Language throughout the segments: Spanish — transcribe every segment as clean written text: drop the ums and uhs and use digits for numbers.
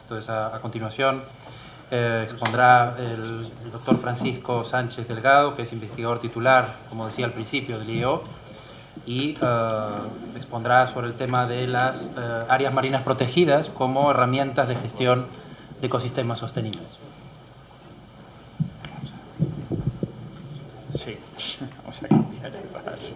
Entonces, a continuación, expondrá el doctor Francisco Sánchez Delgado, que es investigador titular, como decía al principio, del IEO, y expondrá sobre el tema de las áreas marinas protegidas como herramientas de gestión de ecosistemas sostenibles. Sí, vamos a cambiar el paso.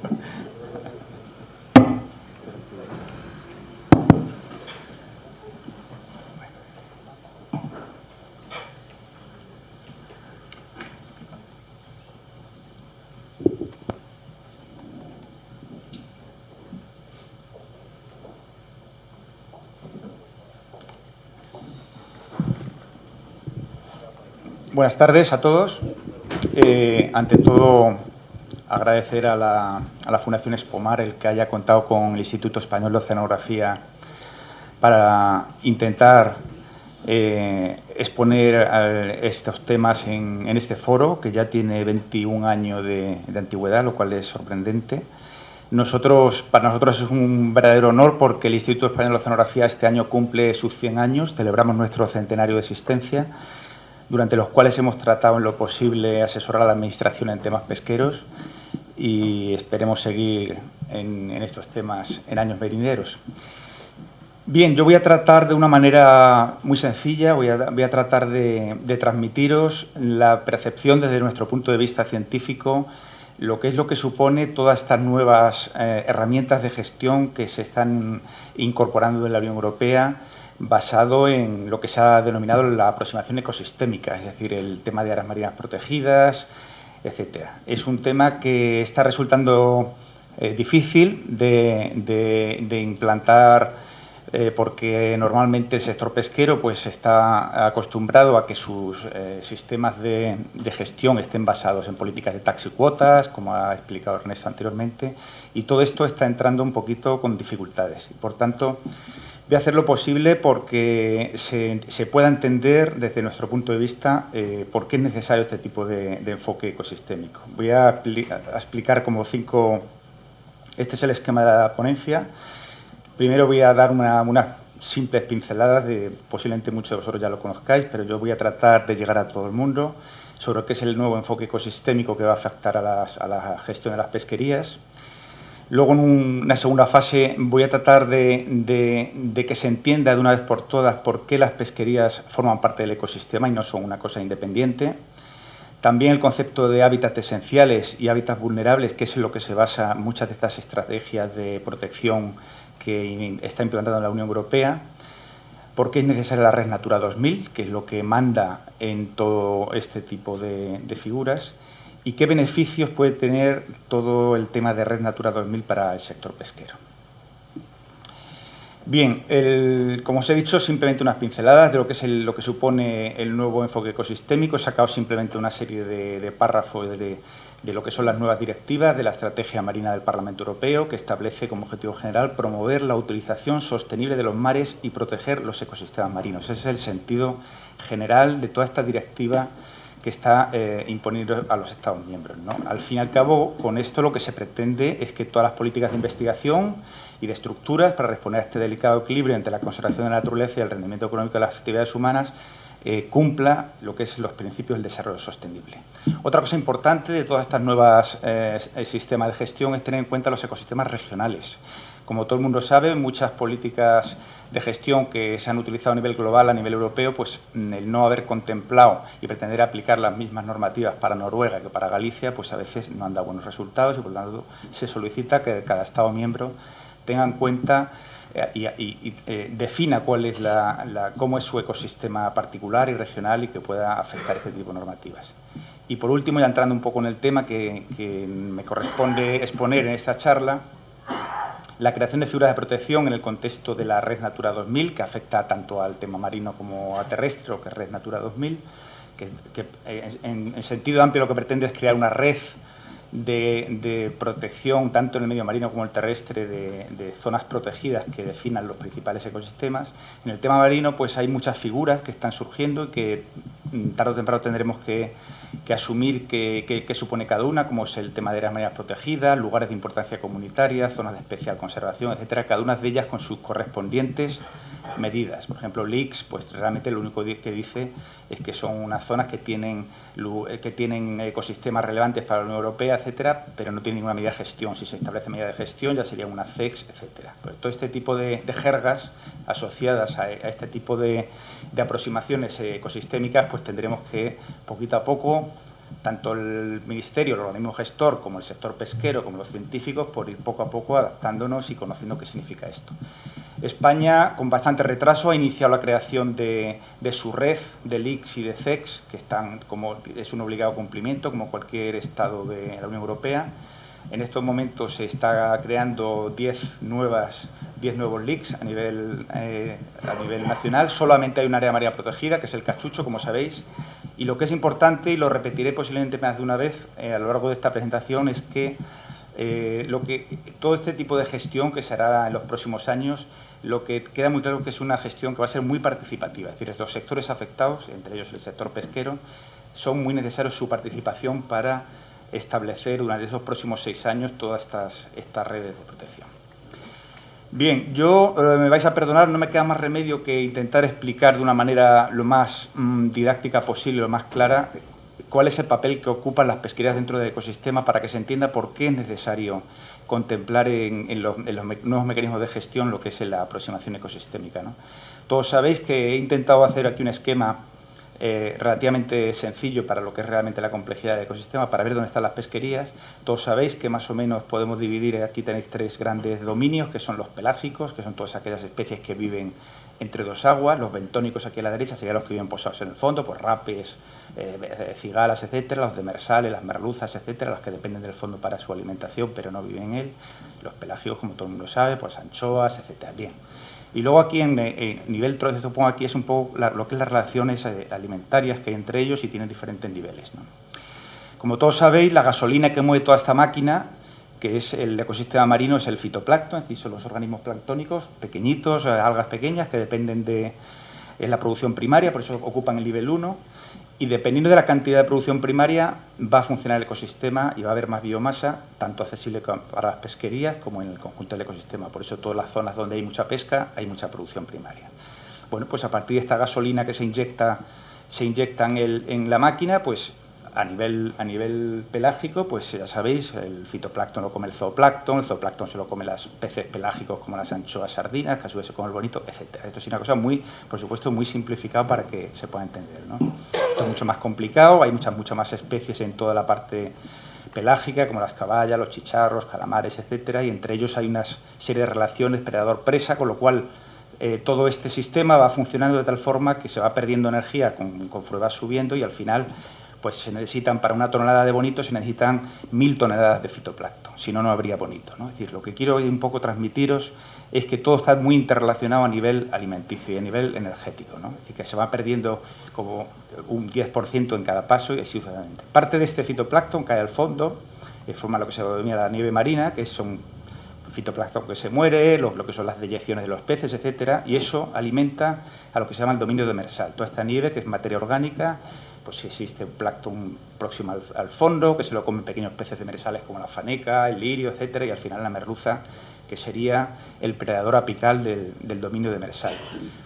Buenas tardes a todos. Ante todo, agradecer a la Fundación Espomar el que haya contado con el Instituto Español de Oceanografía para intentar exponer estos temas en este foro, que ya tiene 21 años de antigüedad, lo cual es sorprendente. Para nosotros es un verdadero honor porque el Instituto Español de Oceanografía este año cumple sus 100 años, celebramos nuestro centenario de existencia, durante los cuales hemos tratado en lo posible asesorar a la Administración en temas pesqueros y esperemos seguir en estos temas en años venideros. Bien, yo voy a tratar de una manera muy sencilla, voy a tratar de transmitiros la percepción desde nuestro punto de vista científico, lo que supone todas estas nuevas herramientas de gestión que se están incorporando en la Unión Europea, basado en lo que se ha denominado la aproximación ecosistémica, es decir, el tema de áreas marinas protegidas, etcétera. Es un tema que está resultando difícil de implantar porque normalmente el sector pesquero pues, está acostumbrado a que sus sistemas de gestión estén basados en políticas de tax y cuotas, como ha explicado Ernesto anteriormente, y todo esto está entrando un poquito con dificultades. Y, por tanto, voy a hacer lo posible porque se pueda entender desde nuestro punto de vista por qué es necesario este tipo de enfoque ecosistémico. Voy a explicar como 5... Este es el esquema de la ponencia. Primero voy a dar unas simples pinceladas, posiblemente muchos de vosotros ya lo conozcáis, pero yo voy a tratar de llegar a todo el mundo sobre qué es el nuevo enfoque ecosistémico que va a afectar a la gestión de las pesquerías. Luego, en una segunda fase, voy a tratar de que se entienda de una vez por todas por qué las pesquerías forman parte del ecosistema y no son una cosa independiente. También el concepto de hábitats esenciales y hábitats vulnerables, que es en lo que se basa muchas de estas estrategias de protección que está implantando la Unión Europea. ¿Por qué es necesaria la Red Natura 2000?, que es lo que manda en todo este tipo de figuras. ¿Y qué beneficios puede tener todo el tema de Red Natura 2000 para el sector pesquero? Bien, como os he dicho, simplemente unas pinceladas de lo que es lo que supone el nuevo enfoque ecosistémico. He sacado simplemente una serie de párrafos de lo que son las nuevas directivas de la Estrategia Marina del Parlamento Europeo, que establece como objetivo general promover la utilización sostenible de los mares y proteger los ecosistemas marinos. Ese es el sentido general de toda esta directiva que está imponiendo a los Estados miembros, ¿no? Al fin y al cabo, con esto lo que se pretende es que todas las políticas de investigación y de estructuras para responder a este delicado equilibrio entre la conservación de la naturaleza y el rendimiento económico de las actividades humanas cumpla lo que es los principios del desarrollo sostenible. Otra cosa importante de todas estas nuevas sistemas de gestión es tener en cuenta los ecosistemas regionales. Como todo el mundo sabe, muchas políticas de gestión que se han utilizado a nivel global, a nivel europeo, pues el no haber contemplado y pretender aplicar las mismas normativas para Noruega que para Galicia, pues a veces no han dado buenos resultados y por lo tanto se solicita que cada Estado miembro tenga en cuenta y defina cuál es cómo es su ecosistema particular y regional y que pueda afectar este tipo de normativas. Y por último, ya entrando un poco en el tema que me corresponde exponer en esta charla, la creación de figuras de protección en el contexto de la Red Natura 2000, que afecta tanto al tema marino como a terrestre, o que es Red Natura 2000, que en sentido amplio lo que pretende es crear una red de protección tanto en el medio marino como el terrestre de zonas protegidas que definan los principales ecosistemas. En el tema marino pues hay muchas figuras que están surgiendo y que tarde o temprano tendremos que asumir qué supone cada una, como es el tema de áreas marinas protegidas, lugares de importancia comunitaria, zonas de especial conservación, etcétera, cada una de ellas con sus correspondientes medidas. Por ejemplo, LEACS, pues realmente lo único que dice es que son unas zonas que tienen ecosistemas relevantes para la Unión Europea, etcétera, pero no tienen ninguna medida de gestión. Si se establece medida de gestión, ya sería una CEX, etcétera. Pues todo este tipo de jergas asociadas a este tipo de aproximaciones ecosistémicas, pues tendremos que, poquito a poco, tanto el Ministerio, el organismo gestor, como el sector pesquero, como los científicos, por ir poco a poco adaptándonos y conociendo qué significa esto. España, con bastante retraso, ha iniciado la creación de su red de LEACS y de CEX, que es un obligado cumplimiento, como cualquier Estado de la Unión Europea. En estos momentos se está creando 10 nuevos LEACS a nivel nacional. Solamente hay un área marina protegida, que es el Cachucho, como sabéis. Y lo que es importante, y lo repetiré posiblemente más de una vez a lo largo de esta presentación, es que todo este tipo de gestión que se hará en los próximos años, lo que queda muy claro que es una gestión que va a ser muy participativa. Es decir, los sectores afectados, entre ellos el sector pesquero, son muy necesarios su participación para establecer durante esos próximos 6 años todas estas redes de protección. Bien, me vais a perdonar, no me queda más remedio que intentar explicar de una manera lo más didáctica posible, lo más clara, cuál es el papel que ocupan las pesquerías dentro del ecosistema para que se entienda por qué es necesario contemplar en los nuevos mecanismos de gestión lo que es la aproximación ecosistémica, ¿no? Todos sabéis que he intentado hacer aquí un esquema relativamente sencillo para lo que es realmente la complejidad del ecosistema, para ver dónde están las pesquerías. Todos sabéis que más o menos podemos dividir, aquí tenéis 3 grandes dominios, que son los pelágicos, que son todas aquellas especies que viven entre 2 aguas, los bentónicos aquí a la derecha serían los que viven posados en el fondo, pues rapes, cigalas, etcétera, los demersales, las merluzas, etcétera, las que dependen del fondo para su alimentación, pero no viven en él, los pelágicos, como todo el mundo sabe, pues anchoas, etcétera. Bien. Y luego aquí en nivel 3, esto pongo aquí, es un poco lo que es las relaciones alimentarias que hay entre ellos y tienen diferentes niveles, ¿no? Como todos sabéis, la gasolina que mueve toda esta máquina, que es el ecosistema marino, es el fitoplancton, es decir, son los organismos planctónicos pequeñitos, algas pequeñas que dependen de la producción primaria, por eso ocupan el nivel 1. Y dependiendo de la cantidad de producción primaria, va a funcionar el ecosistema y va a haber más biomasa, tanto accesible para las pesquerías como en el conjunto del ecosistema. Por eso, todas las zonas donde hay mucha pesca, hay mucha producción primaria. Bueno, pues a partir de esta gasolina que se inyecta en la máquina, pues a nivel pelágico, pues ya sabéis, el fitoplancton lo come el zooplancton se lo come los peces pelágicos como las anchoas, sardinas, que a su vez se come el bonito, etcétera. Esto es una cosa por supuesto, muy simplificada para que se pueda entender, ¿no? Esto es mucho más complicado, hay muchas más especies en toda la parte pelágica, como las caballas, los chicharros, calamares, etcétera, y entre ellos hay una serie de relaciones predador-presa, con lo cual todo este sistema va funcionando de tal forma que se va perdiendo energía conforme va subiendo y al final pues se necesitan, para una tonelada de bonito, se necesitan 1000 toneladas de fitoplancton, si no, no habría bonito, ¿no? Es decir, lo que quiero un poco transmitiros es que todo está muy interrelacionado a nivel alimenticio y a nivel energético, ¿no? Es decir, que se va perdiendo como un 10% en cada paso y así sucesivamente. Parte de este fitoplancton cae al fondo, forma lo que se denomina la nieve marina, que son fitoplancton que se muere, lo que son las deyecciones de los peces, etcétera, y eso alimenta a lo que se llama el dominio demersal. Toda esta nieve, que es materia orgánica, pues existe un plancton próximo al fondo, que se lo comen pequeños peces demersales como la faneca, el lirio, etcétera, y al final la merluza, que sería el predador apical del dominio demersal.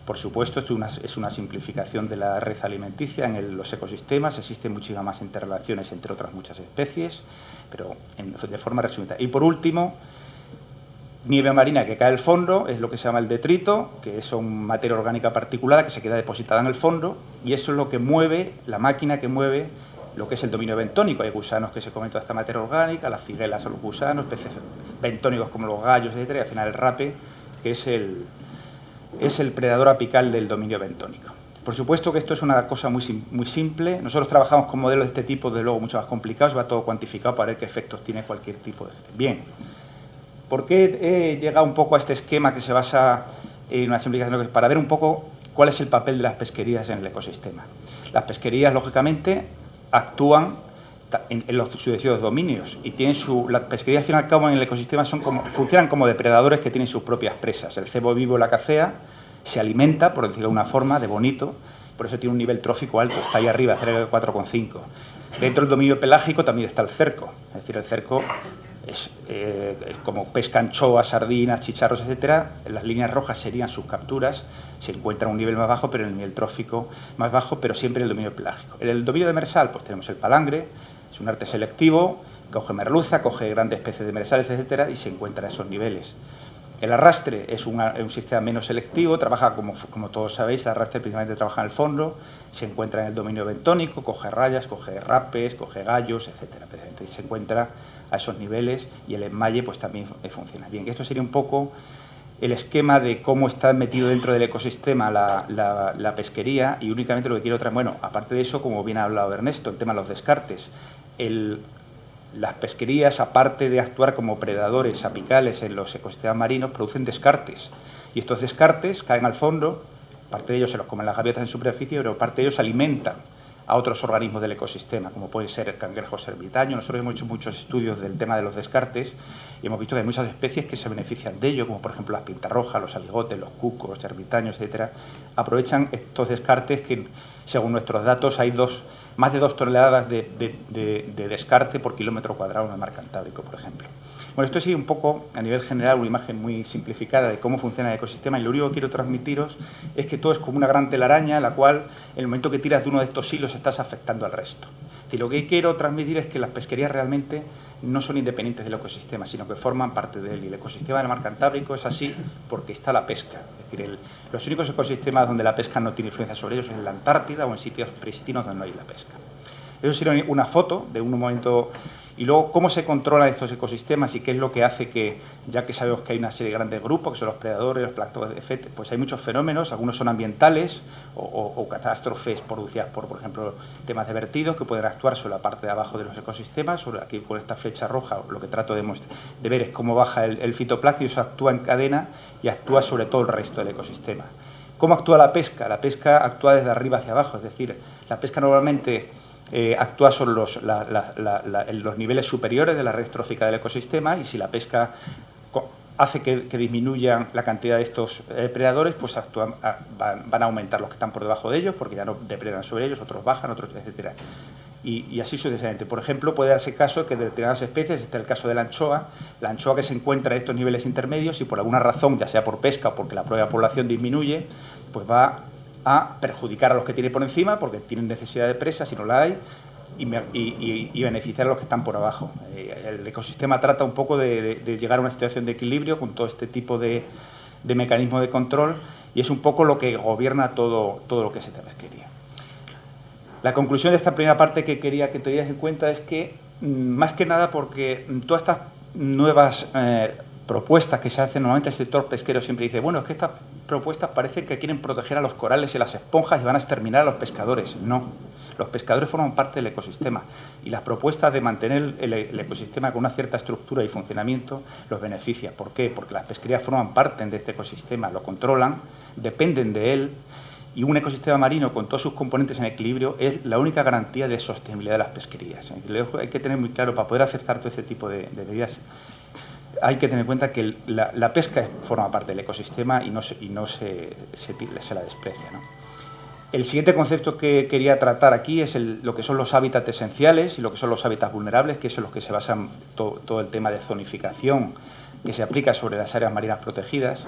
Por supuesto, esto es una simplificación de la red alimenticia en los ecosistemas, existen muchísimas más interrelaciones entre otras muchas especies, pero de forma resumida. Y por último, nieve marina que cae al fondo, es lo que se llama el detrito, que son materia orgánica particulada que se queda depositada en el fondo, y eso es lo que mueve, la máquina que mueve lo que es el dominio bentónico. Hay gusanos que se comen toda esta materia orgánica, las figuelas son los gusanos, peces bentónicos como los gallos, etcétera, y al final el rape, que es el predador apical del dominio bentónico. Por supuesto que esto es una cosa muy simple. Nosotros trabajamos con modelos de este tipo, de luego mucho más complicados, va todo cuantificado para ver qué efectos tiene cualquier tipo de gestión. Bien. ¿Por qué he llegado un poco a este esquema que se basa en una simplificación? Para ver un poco cuál es el papel de las pesquerías en el ecosistema. Las pesquerías, lógicamente, actúan en los sucesivos dominios y las pesquerías, al fin y al cabo, en el ecosistema funcionan como depredadores que tienen sus propias presas. El cebo vivo, la cacea, se alimenta, por decirlo de una forma, de bonito, por eso tiene un nivel trófico alto, está ahí arriba, cerca de 4,5. Dentro del dominio pelágico también está el cerco, es decir, el cerco como pesca anchoas, sardinas, chicharros, etcétera. Las líneas rojas serían sus capturas, se encuentra a un nivel más bajo, pero en el nivel trófico más bajo, pero siempre en el dominio pelágico. En el dominio demersal, pues tenemos el palangre, es un arte selectivo, coge merluza, coge grandes peces de demersales, etcétera, y se encuentra a esos niveles. El arrastre es un sistema menos selectivo, trabaja, como todos sabéis, el arrastre principalmente trabaja en el fondo, se encuentra en el dominio bentónico, coge rayas, coge rapes, coge gallos, etcétera. Y se encuentra a esos niveles, y el enmalle pues también funciona bien. Esto sería un poco el esquema de cómo está metido dentro del ecosistema la pesquería, y únicamente lo que quiero traer, bueno, aparte de eso, como bien ha hablado Ernesto, el tema de los descartes. Las pesquerías, aparte de actuar como predadores apicales en los ecosistemas marinos, producen descartes. Y estos descartes caen al fondo, parte de ellos se los comen las gaviotas en superficie, pero parte de ellos alimentan a otros organismos del ecosistema, como puede ser el cangrejo ermitaño. Nosotros hemos hecho muchos estudios del tema de los descartes y hemos visto que hay muchas especies que se benefician de ello, como por ejemplo las pintarrojas, los aligotes, los cucos, los ermitaños, etcétera. Aprovechan estos descartes que, según nuestros datos, hay más de 2 toneladas de descarte por kilómetro cuadrado en el mar Cantábrico, por ejemplo. Bueno, esto sería un poco, a nivel general, una imagen muy simplificada de cómo funciona el ecosistema, y lo único que quiero transmitiros es que todo es como una gran telaraña, la cual, en el momento que tiras de uno de estos hilos, estás afectando al resto. Es decir, lo que quiero transmitir es que las pesquerías realmente no son independientes del ecosistema, sino que forman parte de él. Y el ecosistema del mar Cantábrico es así porque está la pesca. Es decir, los únicos ecosistemas donde la pesca no tiene influencia sobre ellos es en la Antártida o en sitios pristinos donde no hay la pesca. Eso sería una foto de un momento. Y luego, ¿cómo se controlan estos ecosistemas y qué es lo que hace que, ya que sabemos que hay una serie de grandes grupos, que son los predadores, los planctones, etc., pues hay muchos fenómenos, algunos son ambientales o catástrofes producidas por ejemplo, temas de vertidos que pueden actuar sobre la parte de abajo de los ecosistemas. Aquí con esta flecha roja lo que trato de ver es cómo baja el fitoplancton, y eso actúa en cadena y actúa sobre todo el resto del ecosistema. ¿Cómo actúa la pesca? La pesca actúa desde arriba hacia abajo, es decir, la pesca normalmente actúa sobre los niveles superiores de la red trófica del ecosistema, y si la pesca hace que disminuyan la cantidad de estos predadores, pues van a aumentar los que están por debajo de ellos, porque ya no depredan sobre ellos, otros bajan, otros, etcétera. Y así sucesivamente. Por ejemplo, puede darse caso que de determinadas especies, este es el caso de la anchoa que se encuentra en estos niveles intermedios, y por alguna razón, ya sea por pesca o porque la propia población disminuye, pues va a perjudicar a los que tiene por encima, porque tienen necesidad de presa si no la hay, y beneficiar a los que están por abajo. El ecosistema trata un poco de llegar a una situación de equilibrio con todo este tipo de mecanismos de control, y es un poco lo que gobierna todo lo que es esta pesquería. La conclusión de esta primera parte que quería que tuvierais en cuenta es que, más que nada porque todas estas nuevas propuestas que se hacen, normalmente el sector pesquero siempre dice, bueno, es que estas propuestas parecen que quieren proteger a los corales y a las esponjas y van a exterminar a los pescadores. No, los pescadores forman parte del ecosistema, y las propuestas de mantener el ecosistema con una cierta estructura y funcionamiento los beneficia. ¿Por qué? Porque las pesquerías forman parte de este ecosistema, lo controlan, dependen de él, y un ecosistema marino con todos sus componentes en equilibrio es la única garantía de sostenibilidad de las pesquerías. Hay que tener muy claro, para poder aceptar todo este tipo de medidas, hay que tener en cuenta que la pesca forma parte del ecosistema y no se la desprecia, ¿no? El siguiente concepto que quería tratar aquí es lo que son los hábitats esenciales y lo que son los hábitats vulnerables, que es en los que se basa todo el tema de zonificación que se aplica sobre las áreas marinas protegidas.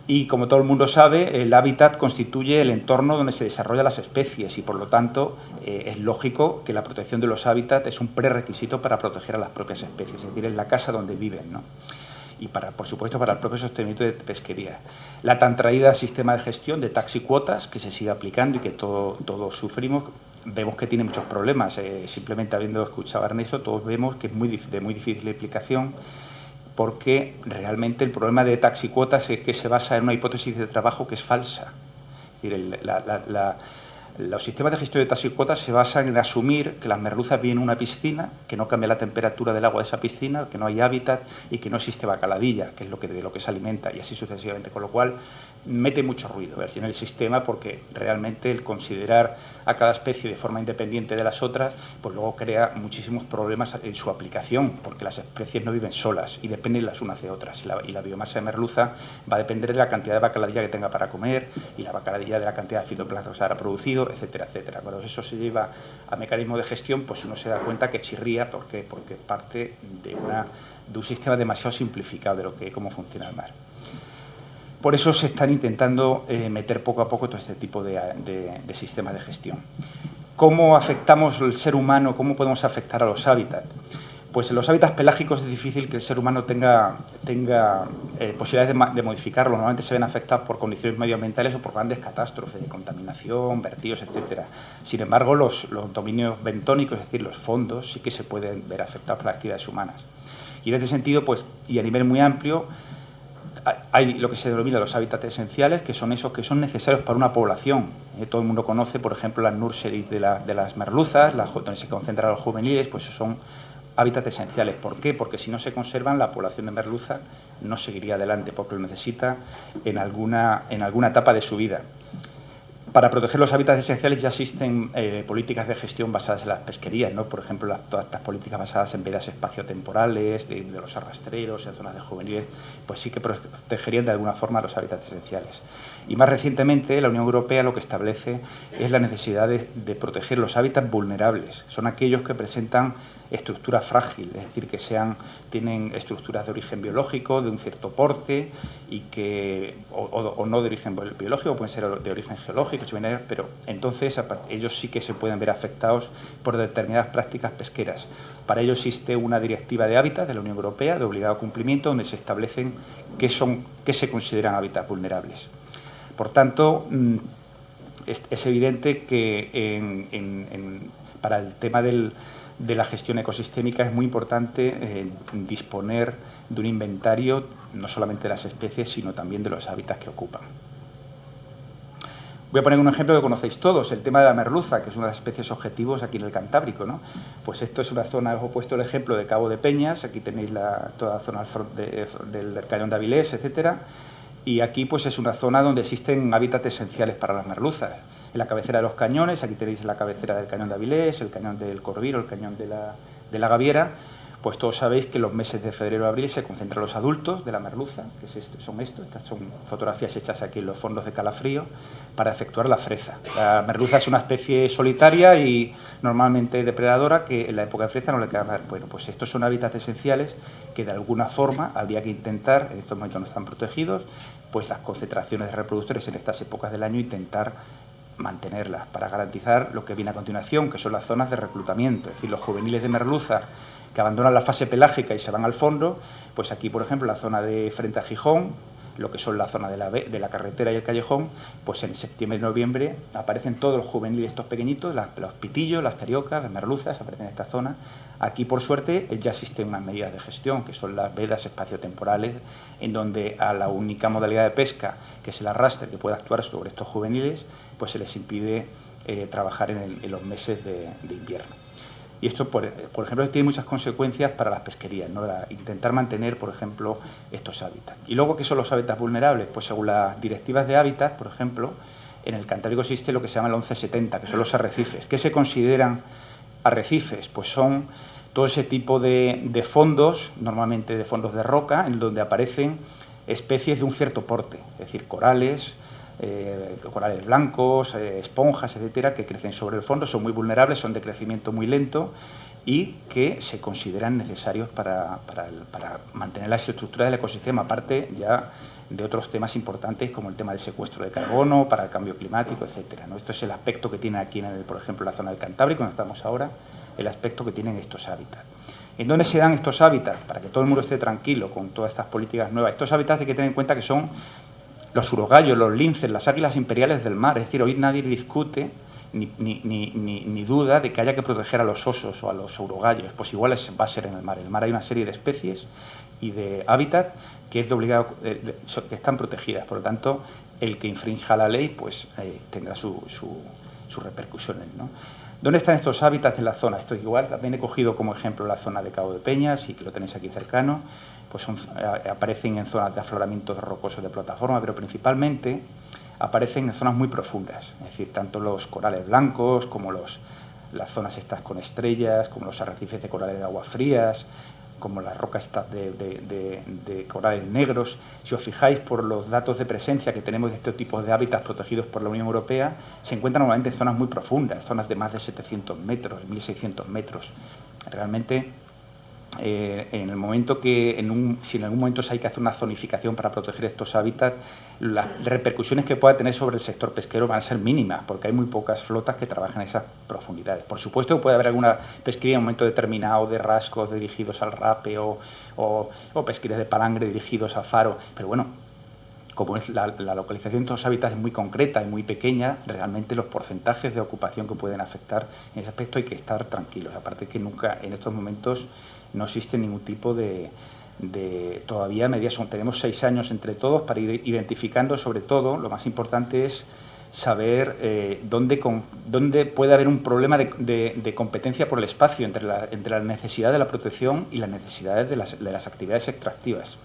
Y, como todo el mundo sabe, el hábitat constituye el entorno donde se desarrollan las especies, y, por lo tanto, es lógico que la protección de los hábitats es un prerequisito para proteger a las propias especies, es decir, es la casa donde viven, ¿no? Y, por supuesto, para el propio sostenimiento de pesquería. La tan traída sistema de gestión de taxicuotas, que se sigue aplicando y que todos sufrimos, vemos que tiene muchos problemas. Simplemente habiendo escuchado a Ernesto, todos vemos que es de muy difícil aplicación, porque realmente el problema de taxicuotas es que se basa en una hipótesis de trabajo que es falsa. Es decir, los sistemas de gestión de taxicuotas se basan en asumir que las merluzas viven en una piscina, que no cambia la temperatura del agua de esa piscina, que no hay hábitat y que no existe bacaladilla, que es de lo que se alimenta, y así sucesivamente. Con lo cual, mete mucho ruido en el sistema, porque realmente el considerar a cada especie de forma independiente de las otras, pues luego crea muchísimos problemas en su aplicación, porque las especies no viven solas y dependen las unas de otras. Y la biomasa de merluza va a depender de la cantidad de bacaladilla que tenga para comer, y la bacaladilla de la cantidad de fitoplancton que se habrá producido, etcétera, etcétera. Cuando eso se lleva a mecanismos de gestión, pues uno se da cuenta que chirría, porque parte de un sistema demasiado simplificado de cómo funciona el mar. Por eso se están intentando meter poco a poco todo este tipo de sistemas de gestión. ¿Cómo afectamos el ser humano? ¿Cómo podemos afectar a los hábitats? Pues en los hábitats pelágicos es difícil que el ser humano tenga posibilidades de modificarlos. Normalmente se ven afectados por condiciones medioambientales o por grandes catástrofes de contaminación, vertidos, etcétera. Sin embargo, los dominios bentónicos, es decir, los fondos, sí que se pueden ver afectados por las actividades humanas. Y en este sentido, pues, y a nivel muy amplio, hay lo que se denomina los hábitats esenciales, que son esos que son necesarios para una población. Todo el mundo conoce, por ejemplo, las nurseries de las merluzas, donde se concentran los juveniles, pues son hábitats esenciales. ¿Por qué? Porque si no se conservan, la población de merluza no seguiría adelante, porque lo necesita en alguna etapa de su vida. Para proteger los hábitats esenciales ya existen políticas de gestión basadas en las pesquerías, ¿no? Por ejemplo, todas estas políticas basadas en vedas espaciotemporales, de los arrastreros, en zonas de juveniles, pues sí que protegerían de alguna forma los hábitats esenciales. Y más recientemente, la Unión Europea lo que establece es la necesidad de proteger los hábitats vulnerables. Son aquellos que presentan estructura frágil, es decir, que tienen estructuras de origen biológico, de un cierto porte, y o no de origen biológico, pueden ser de origen geológico, pero entonces ellos sí que se pueden ver afectados por determinadas prácticas pesqueras. Para ello existe una directiva de hábitat de la Unión Europea de obligado cumplimiento, donde se establecen qué se consideran hábitats vulnerables. Por tanto, es evidente que para el tema de la gestión ecosistémica es muy importante disponer de un inventario no solamente de las especies, sino también de los hábitats que ocupan. Voy a poner un ejemplo que conocéis todos, el tema de la merluza, que es una de las especies objetivos aquí en el Cantábrico, ¿no? Pues esto es una zona, os he puesto el ejemplo de Cabo de Peñas, aquí tenéis toda la zona del Cañón de Avilés, etcétera, y aquí pues es una zona donde existen hábitats esenciales para las merluzas. En la cabecera de los cañones, aquí tenéis la cabecera del Cañón de Avilés, el Cañón del Corviro, el Cañón de la Gaviera. Pues todos sabéis que en los meses de febrero a abril se concentran los adultos de la merluza, que estas son fotografías hechas aquí en los fondos de Calafrío, para efectuar la freza. La merluza es una especie solitaria y normalmente depredadora, que en la época de freza no le queda nada. Bueno, pues estos son hábitats esenciales que de alguna forma habría que intentar, en estos momentos no están protegidos, pues las concentraciones de reproductores en estas épocas del año intentar mantenerlas para garantizar lo que viene a continuación, que son las zonas de reclutamiento, es decir, los juveniles de merluza que abandonan la fase pelágica y se van al fondo, pues aquí, por ejemplo, la zona de frente a Gijón, lo que son la zona de la carretera y el callejón, pues en septiembre y noviembre aparecen todos los juveniles estos pequeñitos, los pitillos, las cariocas, las merluzas, aparecen en esta zona. Aquí, por suerte, ya existen unas medidas de gestión, que son las vedas espaciotemporales, en donde a la única modalidad de pesca, que es el arrastre, que puede actuar sobre estos juveniles, pues se les impide trabajar en los meses de invierno. Y esto, por ejemplo, tiene muchas consecuencias para las pesquerías, ¿no? Intentar mantener, por ejemplo, estos hábitats. ¿Y luego qué son los hábitats vulnerables? Pues según las directivas de hábitat, por ejemplo, en el Cantábrico existe lo que se llama el 1170, que son los arrecifes. ¿Qué se consideran arrecifes? Pues son todo ese tipo de fondos, normalmente de fondos de roca, en donde aparecen especies de un cierto porte, es decir, corales blancos, esponjas, etcétera, que crecen sobre el fondo, son muy vulnerables, son de crecimiento muy lento y que se consideran necesarios para mantener la estructura del ecosistema, aparte ya de otros temas importantes como el tema del secuestro de carbono, para el cambio climático, etcétera, ¿no? Esto es el aspecto que tiene aquí, por ejemplo, la zona del Cantábrico, donde estamos ahora, el aspecto que tienen estos hábitats. ¿En dónde se dan estos hábitats? Para que todo el mundo esté tranquilo con todas estas políticas nuevas. Estos hábitats hay que tener en cuenta que son los urogallos, los linces, las águilas imperiales del mar. Es decir, hoy nadie discute ni duda de que haya que proteger a los osos o a los urogallos. Pues igual va a ser en el mar. En el mar hay una serie de especies y de hábitat que es de obligado, que están protegidas. Por lo tanto, el que infrinja la ley pues tendrá sus repercusiones, ¿no? ¿Dónde están estos hábitats en la zona? Esto igual, también he cogido como ejemplo la zona de Cabo de Peñas, y que lo tenéis aquí cercano, pues aparecen en zonas de afloramientos rocosos de plataforma, pero principalmente aparecen en zonas muy profundas, es decir, tanto los corales blancos como las zonas estas con estrellas, como los arrecifes de corales de aguas frías, como las rocas estas de corales negros. Si os fijáis por los datos de presencia que tenemos de estos tipos de hábitats protegidos por la Unión Europea, se encuentran normalmente en zonas muy profundas, zonas de más de 700 metros, 1.600 metros. Realmente, en el momento que, si en algún momento hay que hacer una zonificación para proteger estos hábitats, las repercusiones que pueda tener sobre el sector pesquero van a ser mínimas, porque hay muy pocas flotas que trabajan en esas profundidades. Por supuesto que puede haber alguna pesquería en un momento determinado de rascos dirigidos al rape o pesquerías de palangre dirigidos a faro, pero bueno, como es la localización de estos hábitats es muy concreta y muy pequeña, realmente los porcentajes de ocupación que pueden afectar en ese aspecto hay que estar tranquilos. Aparte que nunca en estos momentos no existe ningún tipo de todavía medidas. Tenemos 6 años entre todos para ir identificando, sobre todo, lo más importante es saber dónde puede haber un problema de competencia por el espacio entre la necesidad de la protección y las necesidades de las actividades extractivas.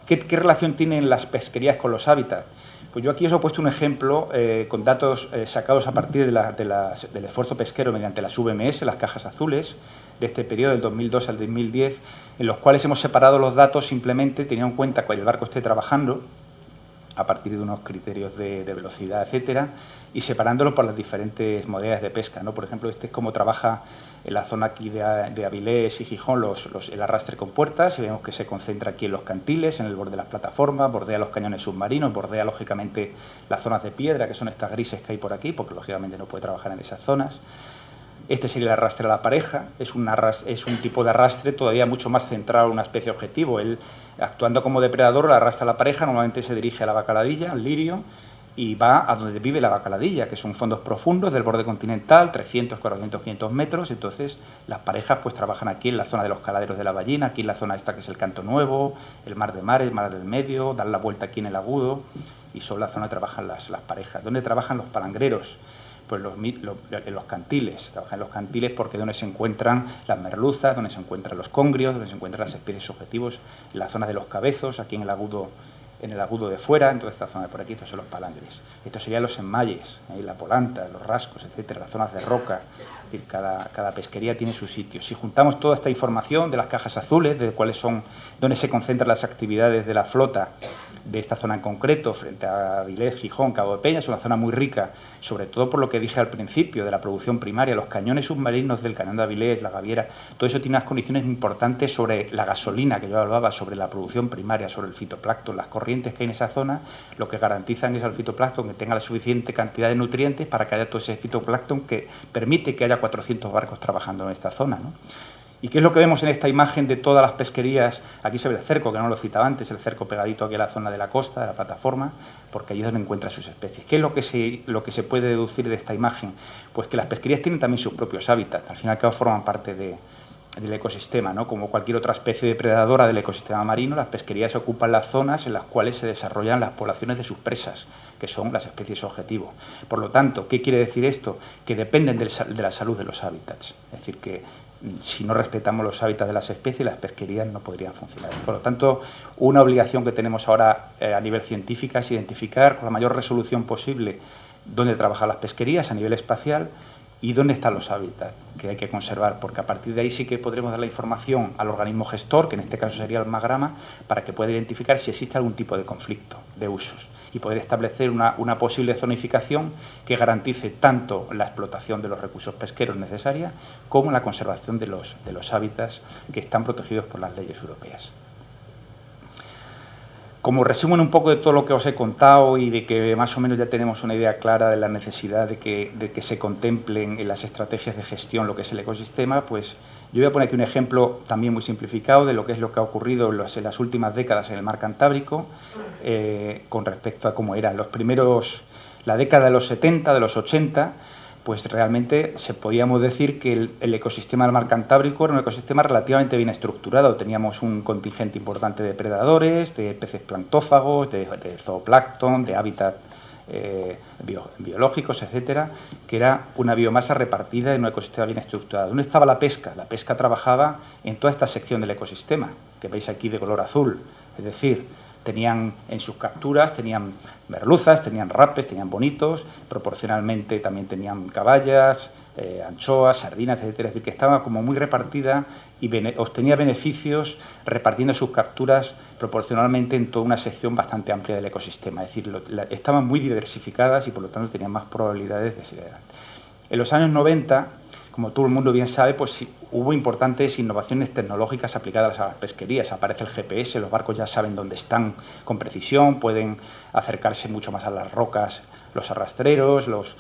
¿Qué relación tienen las pesquerías con los hábitats? Pues yo aquí os he puesto un ejemplo con datos sacados a partir del esfuerzo pesquero mediante las VMS, las cajas azules, de este periodo, del 2002 al 2010, en los cuales hemos separado los datos simplemente teniendo en cuenta que el barco esté trabajando a partir de unos criterios de velocidad, etcétera, y separándolo por las diferentes modalidades de pesca, ¿no? Por ejemplo, este es cómo trabaja en la zona aquí de Avilés y Gijón el arrastre con puertas, y vemos que se concentra aquí en los cantiles, en el borde de las plataformas, bordea los cañones submarinos, bordea lógicamente las zonas de piedra, que son estas grises que hay por aquí, porque lógicamente no puede trabajar en esas zonas. Este sería el arrastre a la pareja, es un tipo de arrastre todavía mucho más centrado en una especie objetivo. Él, actuando como depredador, arrastra a la pareja, normalmente se dirige a la bacaladilla, al lirio, y va a donde vive la bacaladilla, que son fondos profundos del borde continental, 300, 400, 500 metros. Entonces, las parejas pues trabajan aquí en la zona de los caladeros de la ballena, aquí en la zona esta que es el Canto Nuevo, el Mar de Mares, Mar del Medio, dan la vuelta aquí en el Agudo, y son la zona donde trabajan las parejas. ¿Dónde trabajan los palangreros? Pues en los cantiles, trabajan en los cantiles porque es donde se encuentran las merluzas, donde se encuentran los congrios, donde se encuentran las especies objetivos, en la zona de los cabezos, aquí en el agudo de fuera, en toda esta zona de por aquí, estos son los palangres. Estos serían los enmayes, la polanta, los rascos, etcétera, las zonas de roca. Es decir, cada pesquería tiene su sitio. Si juntamos toda esta información de las cajas azules, de dónde se concentran las actividades de la flota de esta zona en concreto, frente a Avilés, Gijón, Cabo de Peñas, es una zona muy rica, sobre todo por lo que dije al principio, de la producción primaria, los cañones submarinos del cañón de Avilés, la Gaviera, todo eso tiene unas condiciones importantes sobre la gasolina que yo hablaba, sobre la producción primaria, sobre el fitoplancton, las corrientes que hay en esa zona, lo que garantizan es al fitoplancton que tenga la suficiente cantidad de nutrientes para que haya todo ese fitoplancton que permite que haya 400 barcos trabajando en esta zona, ¿no? ¿Y qué es lo que vemos en esta imagen de todas las pesquerías? Aquí se ve el cerco, que no lo citaba antes, el cerco pegadito aquí a la zona de la costa, de la plataforma, porque allí es donde encuentra sus especies. ¿Qué es lo que se puede deducir de esta imagen? Pues que las pesquerías tienen también sus propios hábitats, al fin y al cabo forman parte del ecosistema, ¿no? Como cualquier otra especie depredadora del ecosistema marino, las pesquerías ocupan las zonas en las cuales se desarrollan las poblaciones de sus presas, que son las especies objetivo. Por lo tanto, ¿qué quiere decir esto? Que dependen de la salud de los hábitats. Es decir, que si no respetamos los hábitats de las especies, las pesquerías no podrían funcionar. Por lo tanto, una obligación que tenemos ahora a nivel científico es identificar con la mayor resolución posible dónde trabajan las pesquerías a nivel espacial y dónde están los hábitats que hay que conservar, porque a partir de ahí sí que podremos dar la información al organismo gestor, que en este caso sería el MAGRAMA, para que pueda identificar si existe algún tipo de conflicto de usos y poder establecer una posible zonificación que garantice tanto la explotación de los recursos pesqueros necesarias como la conservación de los hábitats que están protegidos por las leyes europeas. Como resumen un poco de todo lo que os he contado y de que más o menos ya tenemos una idea clara de la necesidad de que se contemplen en las estrategias de gestión lo que es el ecosistema, pues yo voy a poner aquí un ejemplo también muy simplificado de lo que ha ocurrido en las últimas décadas en el mar Cantábrico con respecto a cómo eran la década de los 70, de los 80, pues realmente podíamos decir que el ecosistema del mar Cantábrico era un ecosistema relativamente bien estructurado. Teníamos un contingente importante de predadores, de peces planctófagos, de zooplancton, de hábitat biológicos, etcétera, que era una biomasa repartida en un ecosistema bien estructurado. ¿Dónde estaba la pesca? La pesca trabajaba en toda esta sección del ecosistema, que veis aquí de color azul, es decir, tenían en sus capturas, tenían merluzas, tenían rapes, tenían bonitos, proporcionalmente también tenían caballas, anchoas, sardinas, etcétera. Es decir, que estaba como muy repartida y obtenía beneficios repartiendo sus capturas proporcionalmente en toda una sección bastante amplia del ecosistema. Es decir, estaban muy diversificadas y por lo tanto tenían más probabilidades de seguir adelante. En los años 90, como todo el mundo bien sabe, pues sí, hubo importantes innovaciones tecnológicas aplicadas a las pesquerías. Aparece el GPS, los barcos ya saben dónde están con precisión, pueden acercarse mucho más a las rocas, los arrastreros, los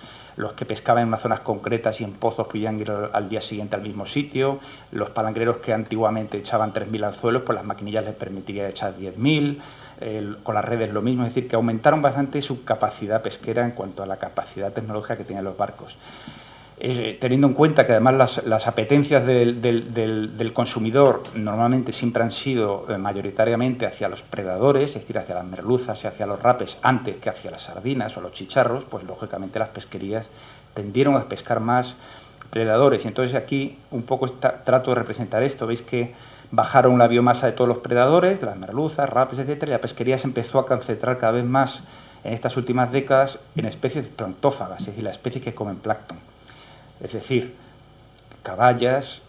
que pescaban en unas zonas concretas y en pozos podían ir al día siguiente al mismo sitio, los palangreros que antiguamente echaban 3.000 anzuelos, pues las maquinillas les permitirían echar 10.000, con las redes lo mismo, es decir, que aumentaron bastante su capacidad pesquera en cuanto a la capacidad tecnológica que tenían los barcos. Teniendo en cuenta que además las apetencias del consumidor normalmente siempre han sido mayoritariamente hacia los predadores, es decir, hacia las merluzas y hacia los rapes antes que hacia las sardinas o los chicharros, pues lógicamente las pesquerías tendieron a pescar más predadores. Y entonces aquí un poco trato de representar esto. Veis que bajaron la biomasa de todos los predadores, de las merluzas, rapes, etcétera, y la pesquería se empezó a concentrar cada vez más en estas últimas décadas en especies planctófagas, es decir, las especies que comen plancton. Es decir, caballas,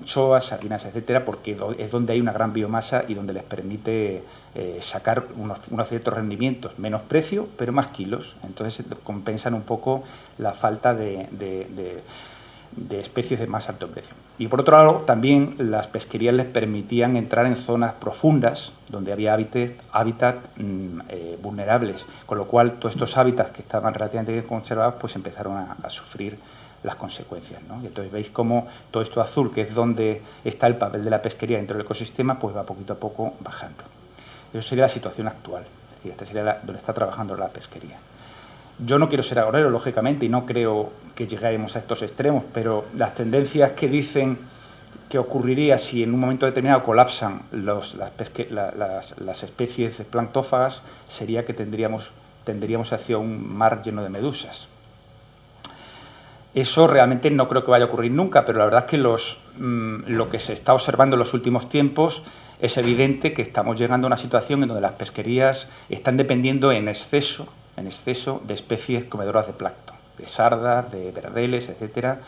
anchoas, sardinas, etcétera, porque es donde hay una gran biomasa y donde les permite sacar unos ciertos rendimientos, menos precio, pero más kilos. Entonces compensan un poco la falta de especies de más alto precio. Y por otro lado, también las pesquerías les permitían entrar en zonas profundas, donde había hábitat vulnerables, con lo cual todos estos hábitats que estaban relativamente bien conservados, pues empezaron a sufrir las consecuencias, ¿no? Y entonces veis cómo todo esto azul, que es donde está el papel de la pesquería dentro del ecosistema, pues va poquito a poco bajando. Eso sería la situación actual, es decir, esta sería donde está trabajando la pesquería. Yo no quiero ser agorero, lógicamente, y no creo que lleguemos a estos extremos, pero las tendencias que dicen que ocurriría si en un momento determinado colapsan las especies planctófagas sería que tendríamos hacia un mar lleno de medusas. Eso realmente no creo que vaya a ocurrir nunca, pero la verdad es que lo que se está observando en los últimos tiempos es evidente que estamos llegando a una situación en donde las pesquerías están dependiendo en exceso de especies comedoras de plancton, de sardas, de verdeles, etcétera,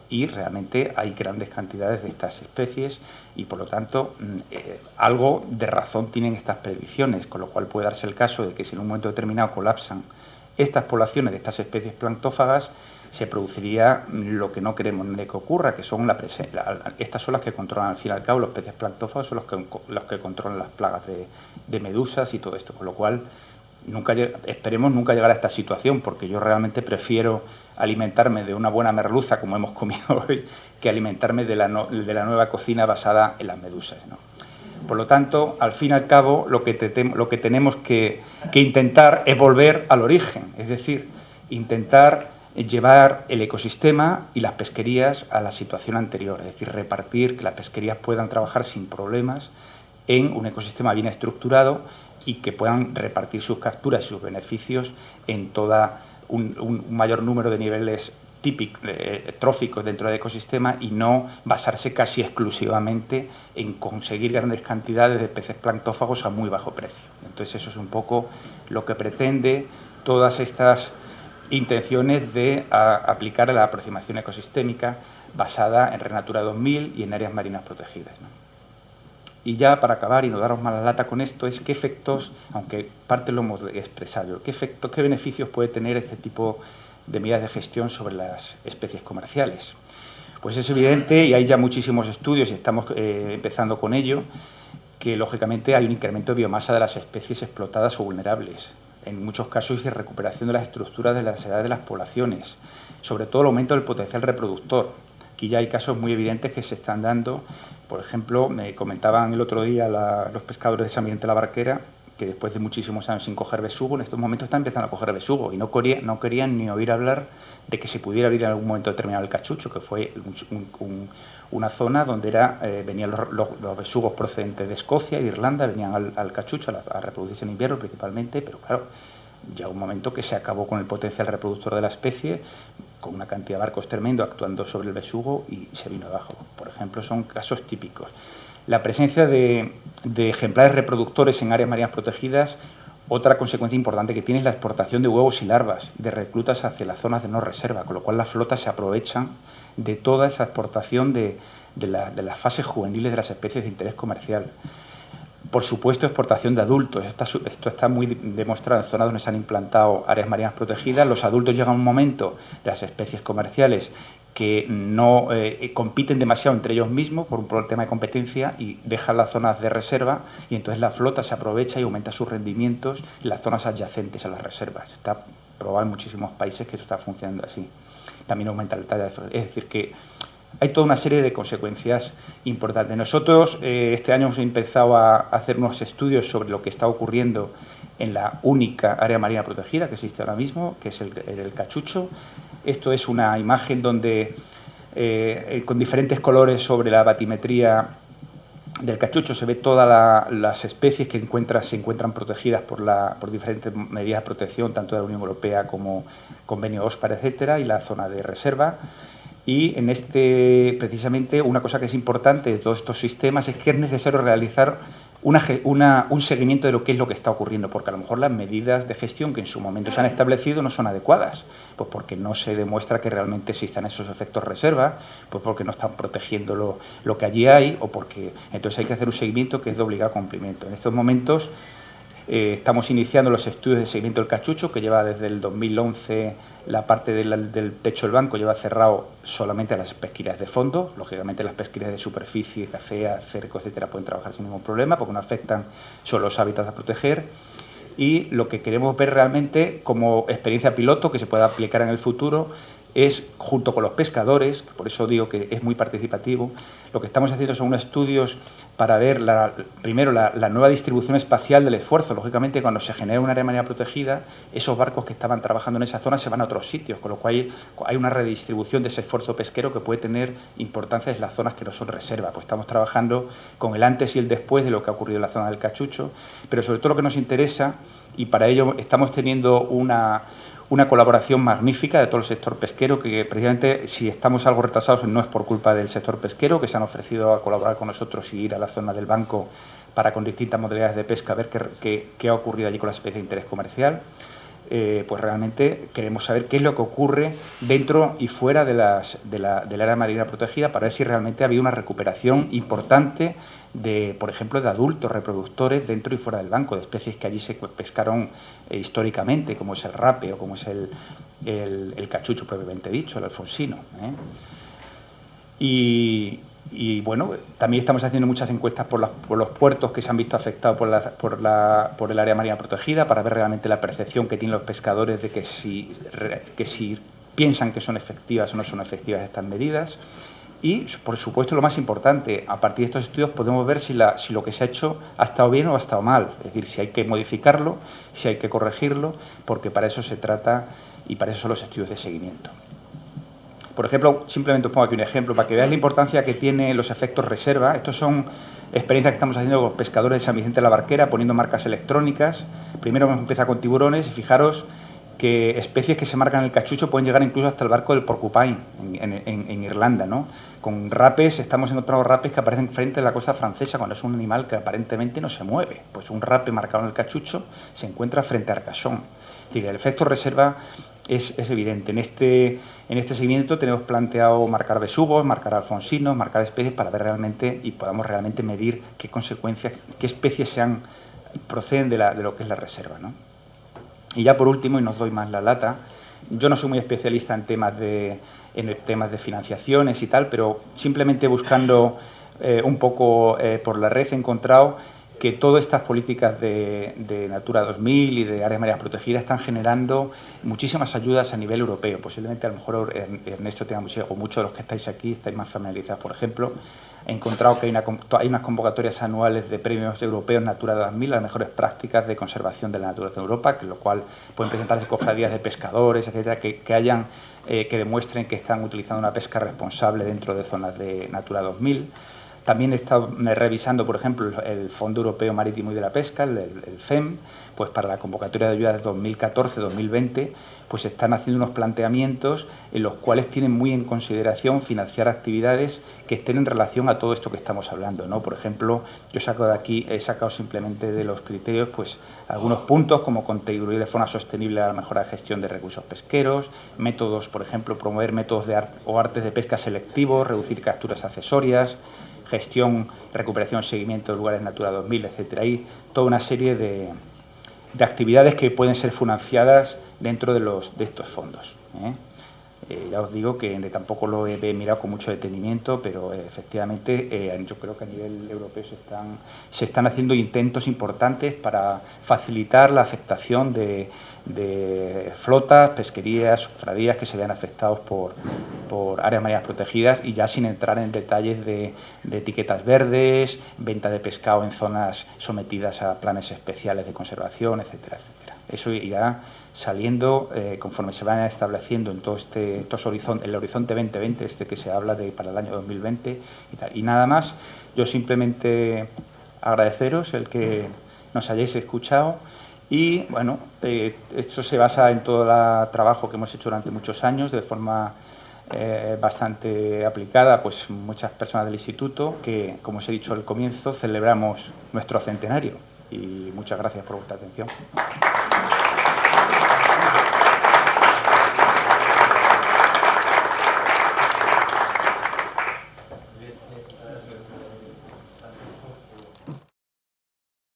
y realmente hay grandes cantidades de estas especies y, por lo tanto, algo de razón tienen estas predicciones, con lo cual puede darse el caso de que si en un momento determinado colapsan estas poblaciones de estas especies planctófagas, se produciría lo que no queremos que ocurra, que son estas son las que controlan, al fin y al cabo, los peces planctófagos son los que controlan las plagas de medusas y todo esto, con lo cual esperemos nunca llegar a esta situación, porque yo realmente prefiero alimentarme de una buena merluza, como hemos comido hoy, que alimentarme de la nueva cocina basada en las medusas, ¿no? Por lo tanto, al fin y al cabo, lo que tenemos que intentar es volver al origen, es decir, intentar llevar el ecosistema y las pesquerías a la situación anterior, es decir, repartir, que las pesquerías puedan trabajar sin problemas en un ecosistema bien estructurado y que puedan repartir sus capturas y sus beneficios en toda un mayor número de niveles tróficos dentro del ecosistema y no basarse casi exclusivamente en conseguir grandes cantidades de peces planctófagos a muy bajo precio. Entonces eso es un poco lo que pretende todas estas intenciones de aplicar la aproximación ecosistémica basada en Renatura 2000 y en áreas marinas protegidas, ¿no? Y ya para acabar y no daros más la lata con esto, es qué efectos, aunque parte lo hemos expresado, qué beneficios puede tener este tipo de medidas de gestión sobre las especies comerciales. Pues es evidente, y hay ya muchísimos estudios y estamos empezando con ello, que lógicamente hay un incremento de biomasa de las especies explotadas o vulnerables. En muchos casos hay recuperación de las estructuras de las edades de las poblaciones, sobre todo el aumento del potencial reproductor. Aquí ya hay casos muy evidentes que se están dando. Por ejemplo, me comentaban el otro día los pescadores de San Vicente de la Barquera que después de muchísimos años sin coger besugo, en estos momentos están empezando a coger besugo y no querían ni oír hablar de que se pudiera abrir en algún momento determinado el cachucho, que fue una zona donde venían los besugos procedentes de Escocia y de Irlanda, venían al cachucho a reproducirse en invierno principalmente, pero claro, llegó un momento que se acabó con el potencial reproductor de la especie, con una cantidad de barcos tremendo actuando sobre el besugo y se vino abajo. Por ejemplo, son casos típicos. La presencia de ejemplares reproductores en áreas marinas protegidas, otra consecuencia importante que tiene es la exportación de huevos y larvas de reclutas hacia las zonas de no reserva, con lo cual las flotas se aprovechan de toda esa exportación de las fases juveniles de las especies de interés comercial. Por supuesto, exportación de adultos. Esto está muy demostrado en zonas donde se han implantado áreas marinas protegidas. Los adultos llegan a un momento de las especies comerciales que no compiten demasiado entre ellos mismos por un problema de competencia y dejan las zonas de reserva y entonces la flota se aprovecha y aumenta sus rendimientos en las zonas adyacentes a las reservas. Está probado en muchísimos países que esto está funcionando así. También aumenta la talla de flota. Es decir, que hay toda una serie de consecuencias importantes. Nosotros este año hemos empezado a hacer unos estudios sobre lo que está ocurriendo en la única área marina protegida que existe ahora mismo, que es el cachucho. Esto es una imagen donde, con diferentes colores sobre la batimetría del cachucho, se ve todas las especies que se encuentran protegidas por diferentes medidas de protección, tanto de la Unión Europea como convenio OSPAR, etcétera, y la zona de reserva. Y precisamente, una cosa que es importante de todos estos sistemas es que es necesario realizar un seguimiento de lo que es lo que está ocurriendo, porque a lo mejor las medidas de gestión que en su momento se han establecido no son adecuadas, pues porque no se demuestra que realmente existan esos efectos reserva, pues porque no están protegiendo lo que allí hay, o porque entonces hay que hacer un seguimiento que es de obligado cumplimiento. En estos momentos estamos iniciando los estudios de seguimiento del cachucho, que lleva desde el 2011 la parte del techo del banco, lleva cerrado solamente a las pesquerías de fondo. Lógicamente las pesquerías de superficie, cafea, cerco, etcétera, pueden trabajar sin ningún problema porque no afectan solo los hábitats a proteger. Y lo que queremos ver realmente como experiencia piloto que se pueda aplicar en el futuro es, junto con los pescadores, por eso digo que es muy participativo, lo que estamos haciendo son unos estudios para ver primero la nueva distribución espacial del esfuerzo. Lógicamente, cuando se genera una área marina protegida, esos barcos que estaban trabajando en esa zona se van a otros sitios, con lo cual hay una redistribución de ese esfuerzo pesquero que puede tener importancia en las zonas que no son reserva. Pues estamos trabajando con el antes y el después de lo que ha ocurrido en la zona del cachucho, pero sobre todo lo que nos interesa, y para ello estamos teniendo una colaboración magnífica de todo el sector pesquero, que precisamente si estamos algo retrasados no es por culpa del sector pesquero, que se han ofrecido a colaborar con nosotros y ir a la zona del banco para, con distintas modalidades de pesca, ver qué ha ocurrido allí con las especies de interés comercial. Pues realmente queremos saber qué es lo que ocurre dentro y fuera del área marina protegida para ver si realmente ha habido una recuperación importante por ejemplo, de adultos reproductores dentro y fuera del banco, de especies que allí se pescaron históricamente, como es el rape o como es el cachucho propiamente dicho, el alfonsino. Y bueno, también estamos haciendo muchas encuestas por los puertos que se han visto afectados por el área marina protegida para ver realmente la percepción que tienen los pescadores de que si piensan que son efectivas o no son efectivas estas medidas. Y, por supuesto, lo más importante, a partir de estos estudios podemos ver si lo que se ha hecho ha estado bien o ha estado mal. Es decir, si hay que modificarlo, si hay que corregirlo, porque para eso se trata y para eso son los estudios de seguimiento. Por ejemplo, simplemente os pongo aquí un ejemplo para que veáis la importancia que tienen los efectos reserva. Estos son experiencias que estamos haciendo con los pescadores de San Vicente de la Barquera, poniendo marcas electrónicas. Primero hemos empezado con tiburones y fijaros que especies que se marcan en el cachucho pueden llegar incluso hasta el barco del porcupine en Irlanda, ¿no? Con rapes, estamos encontrando rapes que aparecen frente a la costa francesa cuando es un animal que aparentemente no se mueve. Pues un rape marcado en el cachucho se encuentra frente a Arcachón. Es decir, el efecto reserva es evidente. En este seguimiento tenemos planteado marcar besugos, marcar alfonsinos, marcar especies para ver realmente y podamos realmente medir qué consecuencias, qué especies proceden de lo que es la reserva, ¿no? Y ya por último, y no os doy más la lata, yo no soy muy especialista en temas de financiaciones y tal, pero simplemente buscando un poco por la red he encontrado que todas estas políticas de Natura 2000 y de áreas marinas protegidas están generando muchísimas ayudas a nivel europeo. Posiblemente a lo mejor Ernesto tenga o muchos de los que estáis aquí estáis más familiarizados. Por ejemplo, he encontrado que hay unas convocatorias anuales de premios europeos Natura 2000, las mejores prácticas de conservación de la naturaleza en Europa, lo cual pueden presentarse cofradías de pescadores, etcétera, que demuestren que están utilizando una pesca responsable dentro de zonas de Natura 2000. También he estado revisando, por ejemplo, el Fondo Europeo Marítimo y de la Pesca, el FEM, pues para la convocatoria de ayudas de 2014-2020, pues están haciendo unos planteamientos en los cuales tienen muy en consideración financiar actividades que estén en relación a todo esto que estamos hablando, ¿no? Por ejemplo, yo saco de aquí, he sacado simplemente de los criterios, pues algunos puntos como contribuir de forma sostenible a la mejora de gestión de recursos pesqueros, métodos, por ejemplo, promover métodos o artes de pesca selectivos, reducir capturas accesorias, gestión, recuperación, seguimiento de lugares Natura 2000, etcétera. Hay toda una serie de actividades que pueden ser financiadas dentro de estos fondos. Ya os digo que tampoco lo he mirado con mucho detenimiento, pero efectivamente yo creo que a nivel europeo se están haciendo intentos importantes para facilitar la aceptación de flotas, pesquerías, sufradías que se vean afectados por áreas marinas protegidas, y ya sin entrar en detalles de etiquetas verdes, venta de pescado en zonas sometidas a planes especiales de conservación, etcétera, etcétera. Eso irá saliendo conforme se vayan estableciendo en todo el horizonte 2020, que se habla de para el año 2020 y tal. Y nada más, yo simplemente agradeceros el que nos hayáis escuchado. Y, bueno, esto se basa en todo el trabajo que hemos hecho durante muchos años, de forma bastante aplicada, pues muchas personas del instituto, que, como os he dicho al comienzo, celebramos nuestro centenario. Y muchas gracias por vuestra atención.